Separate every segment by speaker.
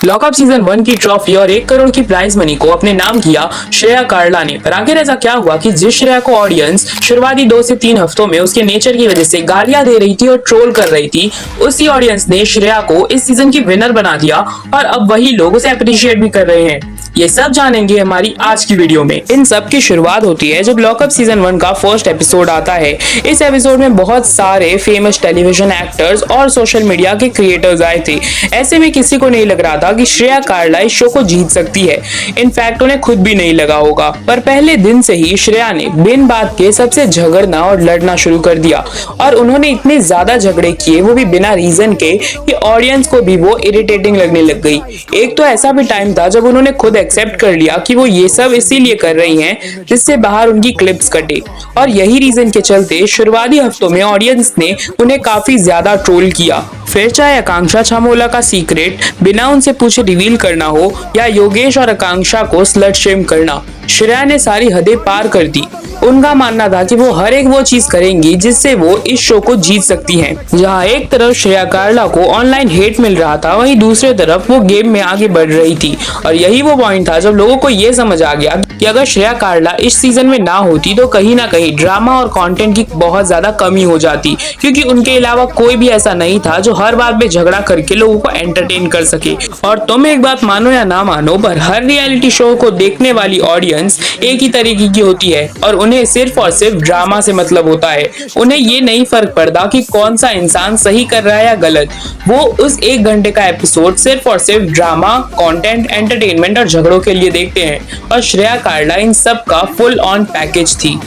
Speaker 1: Lockup season 1 की trophy और 1 करोड़ की प्राइज मनी को अपने नाम किया श्रेया कार्ला ने। पर आखिर ऐसा क्या हुआ कि जिस श्रेया को ऑडियंस शुरुआती 2 से 3 हफ्तों में उसके नेचर की वजह से गालियां दे रही थी और ट्रोल कर रही थी, उसी ऑडियंस ने श्रेया को इस सीजन की विनर बना दिया और अब वही लोग उसे अप्रिशिएट भी कर रहे हैं। ये सब जानेंगे हमारी आज की वीडियो में। इन सब की शुरुआत होती है जब लॉकअप सीजन 1 का फर्स्ट एपिसोड आता है। इस एपिसोड में बहुत सारे फेमस टेलीविजन एक्टर्स और सोशल मीडिया के क्रिएटर्स आए थे। ऐसे में किसी को नहीं लग रहा था कि श्रेया कार्ला इस शो को जीत सकती है। इनफैक्ट उन्हें खुद भी नहीं लगा होगा। पर पहले दिन से ही श्रेया ने बिन बात के सबसे झगड़ना और लड़ना शुरू कर दिया और उन्होंने इतने ज्यादा झगड़े किए, वो भी बिना रीजन के, कि ऑडियंस को भी वो इरिटेटिंग लगने लग गई। एक तो ऐसा भी टाइम था जब उन्होंने खुद एक्सेप्ट कर लिया कि वो ये सब इसीलिए कर रही हैं जिससे बाहर उनकी क्लिप्स कटे, और यही रीजन के चलते शुरुआती हफ्तों में ऑडियंस ने उन्हें काफी ज्यादा ट्रोल किया। फिर चाहे आकांक्षा छामोला का सीक्रेट बिना उनसे पूछे रिवील करना हो या योगेश और आकांक्षा को स्लट शेम करना, श्रेया ने सारी हदें पार कर दी। उनका मानना था कि वो हर एक वो चीज करेंगी जिससे वो इस शो को जीत सकती हैं। जहां एक तरफ श्रेया कार्ला को ऑनलाइन हेट मिल रहा था, वहीं दूसरी तरफ वो गेम में आगे बढ़ रही थी। और यही वो पॉइंट था जब लोगों को ये समझ आ गया कि अगर श्रेया कार्ला इस सीजन में ना होती तो कहीं ना कहीं ड्रामा और कंटेंट की बहुत ज्यादा कमी हो जाती, क्योंकि उनके अलावा कोई भी ऐसा नहीं था जो हर बात में झगड़ा करके लोगों को एंटरटेन कर सके। और तुम एक बात मानो या ना मानो, पर हर रियलिटी शो को देखने वाली ऑडियंस एक ही तरीके की होती है और उन्हें सिर्फ और सिर्फ ड्रामा से मतलब होता है। उन्हें ये नहीं फर्क पड़ता कि कौन सा इंसान सही कर रहा है या गलत। वो उस 1 घंटे का एपिसोड सिर्फ और सिर्फ ड्रामा, कंटेंट, एंटरटेनमेंट और झगड़ों के लिए देखते हैं, और श्रेया कार्ला इन सब का फुल ऑन पैकेज थी।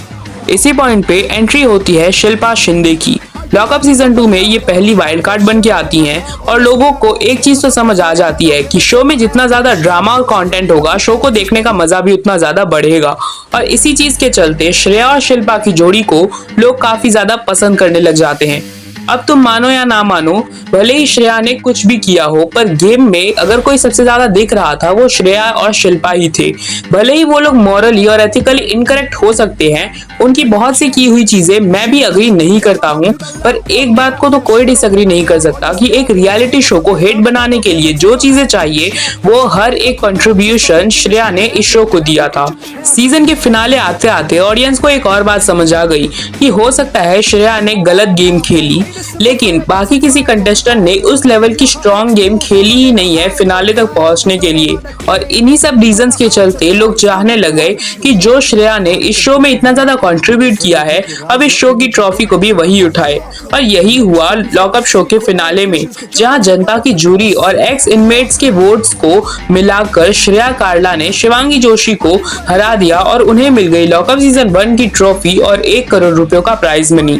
Speaker 1: इसी पॉइंट पे एंट्री होती है शिल्पा शिंदे की। लॉकअप सीजन 2 में ये पहली वाइल्ड कार्ड बन के आती हैं और लोगों को एक चीज तो समझ आ जाती है कि शो में जितना ज्यादा ड्रामा और कंटेंट होगा, शो को देखने का मजा भी उतना ज्यादा बढ़ेगा। और इसी चीज के चलते श्रेया और शिल्पा की जोड़ी को लोग काफी ज्यादा पसंद करने लग जाते हैं। अब तुम मानो या ना मानो, भले ही श्रेया ने कुछ भी किया हो, पर गेम में अगर कोई सबसे ज्यादा दिख रहा था वो श्रेया और शिल्पा ही थे। भले ही वो लोग मॉरली और एथिकली इनकरेक्ट हो सकते हैं, उनकी बहुत सी की हुई चीजें मैं भी अग्री नहीं करता हूँ, पर एक बात को तो कोई डिसएग्री नहीं कर सकता कि एक रियलिटी शो को हिट बनाने के लिए जो चीजें चाहिए वो हर एक कंट्रीब्यूशन श्रेया ने इस शो को दिया था। सीजन के फिनाले आते आते ऑडियंस को एक और बात समझ आ गई कि हो सकता है श्रेया ने गलत गेम खेली, लेकिन बाकी किसी कंटेस्टेंट ने उस लेवल की स्ट्रॉन्ग गेम खेली ही नहीं है फिनाले तक पहुंचने के लिए। और इन्हीं सब रीजंस के चलते लोग चाहने लगे कि जो श्रेया ने इस शो में इतना ज्यादा कंट्रीब्यूट किया है, अब इस शो की ट्रॉफी को भी वही उठाए। और यही हुआ लॉकअप शो के फिनाले में, जहां जनता की जूरी और एक्स इनमेट्स के वोट्स को मिलाकर श्रेया कार्ला ने शिवांगी जोशी को हरा दिया और उन्हें मिल गई लॉकअप सीजन 1 की ट्रॉफी और 1 करोड़ रुपयों का प्राइज मनी।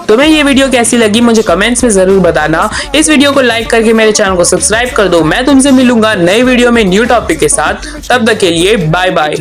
Speaker 1: तुम्हें ये वीडियो कैसी लगी मुझे कमेंट्स में जरूर बताना। इस वीडियो को लाइक करके मेरे चैनल को सब्सक्राइब कर दो। मैं तुमसे मिलूंगा नई वीडियो में न्यू टॉपिक के साथ। तब तक के लिए बाय बाय।